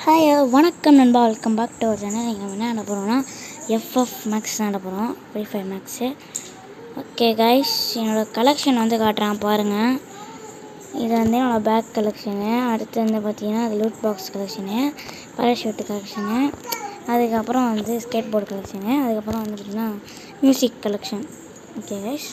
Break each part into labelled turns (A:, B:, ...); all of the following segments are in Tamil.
A: ஹாய் வணக்கம் நண்பா, welcome back to our channel. நீங்கள் என்ன நட போகிறோம்னா எஃப்எஃப் மேக்ஸ் நட போகிறோம், free fire max. Okay guys, என்னோடய கலெக்ஷன் வந்து காட்டுறேன் பாருங்கள். இது வந்து என்னோடய பேக் கலெக்ஷனு. அடுத்து வந்து பார்த்திங்கன்னா அது loot box collection, parachute collection, அதுக்கப்புறம் வந்து ஸ்கேட் போர்டு கலெக்ஷனு, அதுக்கப்புறம் வந்து பார்த்திங்கன்னா music collection. Okay guys,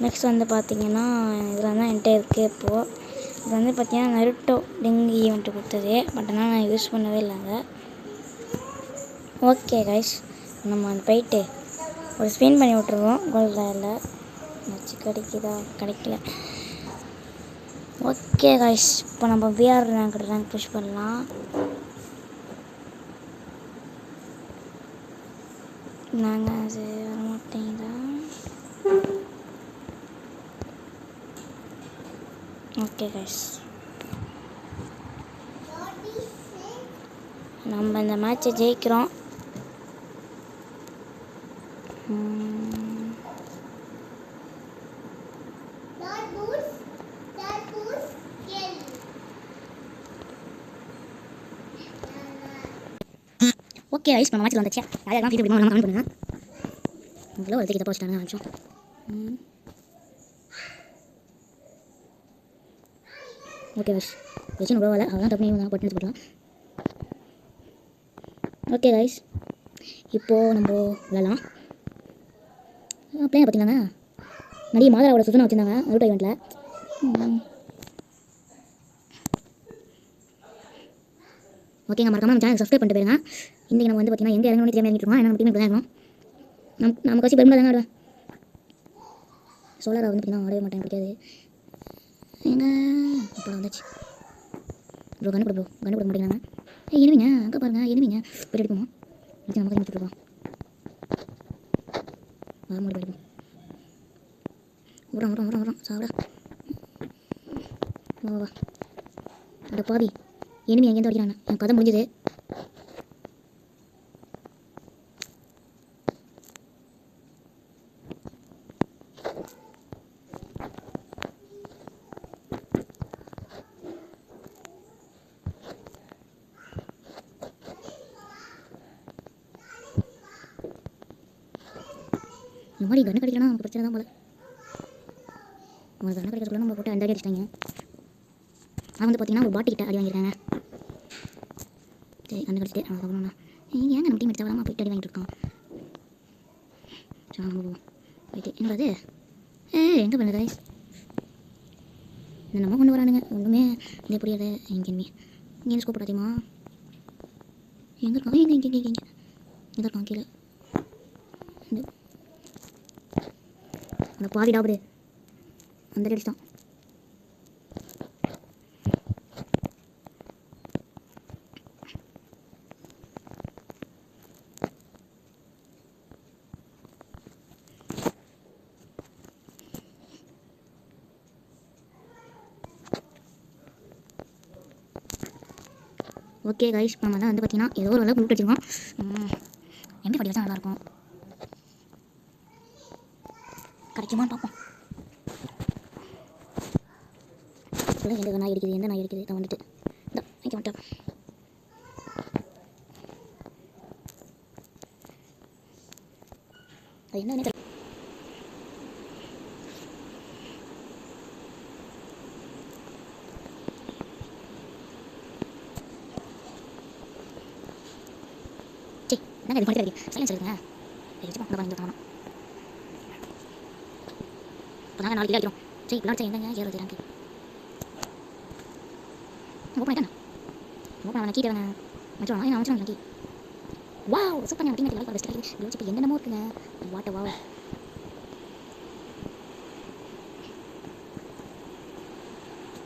A: next வந்து பார்த்திங்கன்னா இதில் தான் என்கிட்ட இருக்குது இப்போது. இது வந்து பார்த்திங்கன்னா நருட்டோ டெங்கி ஈவெண்ட்டு கொடுத்தது, பட் ஆனால் நான் யூஸ் பண்ணவே இல்லைங்க. ஓகே கைஸ், நம்ம போயிட்டு ஒரு ஸ்பின் பண்ணி விட்ருவோம். கோல்டில் வச்சு கிடைக்குதா, கிடைக்கல. ஓகே கைஸ், இப்போ நம்ம விஆர் ரேங்க் புஷ் பண்ணலாம். நாங்கள் அது வர மாட்டேங்குதா. ஓகே கைஸ், நம்ம இந்த மேட்சை ஜெயிக்கிறோம். ஓகே கைஸ், நம்ம மேட்ச்சில் வந்துச்சு. யாரெல்லாம் ஃபீல் பண்ணி கமெண்ட் பண்ணுங்கள். உங்களை ஒரு தூக்கி போஸ்ட்டாங்க நிமிஷம். ஓகே கைஸ், வச்சு நம்ம வேலை அதெல்லாம் தப்பு நீங்கள் பட்டு போடலாம். ஓகே கைஸ், இப்போது நம்ம விளையாடலாம். பிளேயர் பார்த்தீங்களாங்க, நிறைய மாதராவோட சுசனா வச்சுருந்தாங்க நருட்டோ ஈவெண்ட்டில். ஓகேங்க, மறக்காம நம்ம சேனல் சப்ஸ்கிரைப் பண்ணிட்டு போயிருங்க. இன்றைக்கி நம்ம வந்து பார்த்திங்கன்னா எங்கே இறங்கணும் தெரியாமல் இறங்கிட்டு இருக்கோம். ஏன்னா நம்ம டீம் தான் இருக்கணும். நம்ம கட்சி பெருமை தாங்க ஆடுவேன். சோலாரை வந்து பார்த்திங்கன்னா ஆடவே மாட்டேன், பிடிக்காது. எங்க இப்போ வந்துச்சு ப்ரோ, கண்ணு கொடுக்க மாட்டேங்கிறாங்க. எனிமிங்க அங்கே பாருங்கள், எனிமிங்க போய்ட்டு அடிப்போமா, எடுத்து நம்ம கை கொடுத்துருவோம். மூடி போய்டுவோம். வரோம் சாப்பிட. வா அட பாதி, எனிமி எங்கேருந்து அடிக்கிறாங்க. என் கதை முடிஞ்சது. இந்த மாதிரி கண்ணு கிடைக்கலன்னா நமக்கு பிரச்சனை தான் போல. உங்களுக்கு கண்ணு கிடைக்கிறதுக்குள்ள நம்ம போட்டு அண்டாடி அடிச்சிட்டாங்க. நான் வந்து பார்த்தீங்கன்னா ஒரு பாட்டிக்கிட்ட அடி வாங்கியிருக்காங்க. சரி, கண்ணு கடிச்சிட்டு அதுக்கப்புறம் ஏங்க நம்ம டீம் எடுத்து வராமல் போயிட்டு அடி வாங்கிட்டு இருக்கோம். சரி, நம்ம போவோம். போயிட்டு என்னது எங்கே பண்ணுங்க கைஸ், நம்ம கொண்டு வரானுங்க ஒன்றுமே இதே புரியாது. இங்கே ஸ்கோப் போடாதீமா, எங்கே இருக்கான், எங்கே இருக்கான் கீழே அந்த பாதி டாபுடு அந்த அடிச்சு தான். ஓகே கைஸ், இப்போ நம்ம தான் வந்து பார்த்திங்கன்னா ஏதோ ஒரு அளவுக்கு லூட் அடிச்சிருக்கோம். எம்பி படி வச்சா நல்லாயிருக்கும். கிடைக்குமான்னு பார்ப்போம். எந்த நாய் இருக்குது, எந்த நாய் இருக்குது, தான் வந்துட்டு இந்த வைக்க மாட்டேன். அது என்ன தெரியல. சரி, என்னங்க இது பண்ணிட்டு சைலன்ஸ் இருக்குங்க. இந்த பண்ணி தரணும். இப்போ நாங்கள் நாளைக்கு அடிக்கிறோம். சரி, இப்போ எங்கங்க ஏறோ தராங்க. ஓப்பன் ஆகிட்டானே, ஓப்பன் அவனை கீட்டவனை வச்சுருவாங்க. நான் வச்சுருவாங்க கீ. Wow, super. நான் டீம் லைக் பெஸ்ட் ஆகி இப்போ என்னென்னமோ இருக்குங்க. வாட்ட வாவ்.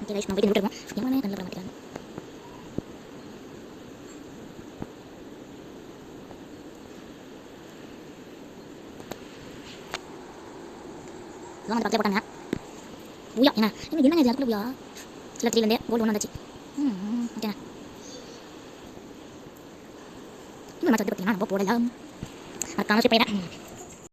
A: ஓகே கைஸ், நம்ம போய்ட்டு விட்டுருவோம். எவனே கண்ணில் மாட்டேங்கிறாங்க. வந்து பக்கத்தில் போட்டாங்க. ஊயா என்ன என்னங்க இது, அதுக்குள்ள ஊயா சில 3 கோல்டு 1 வந்தாச்சு. ஓகேண்ணா, இன்னும் மேட்ச் வந்து பார்த்தீங்கன்னா நம்ம போடலாம். அதுக்கான போயிடறேன்.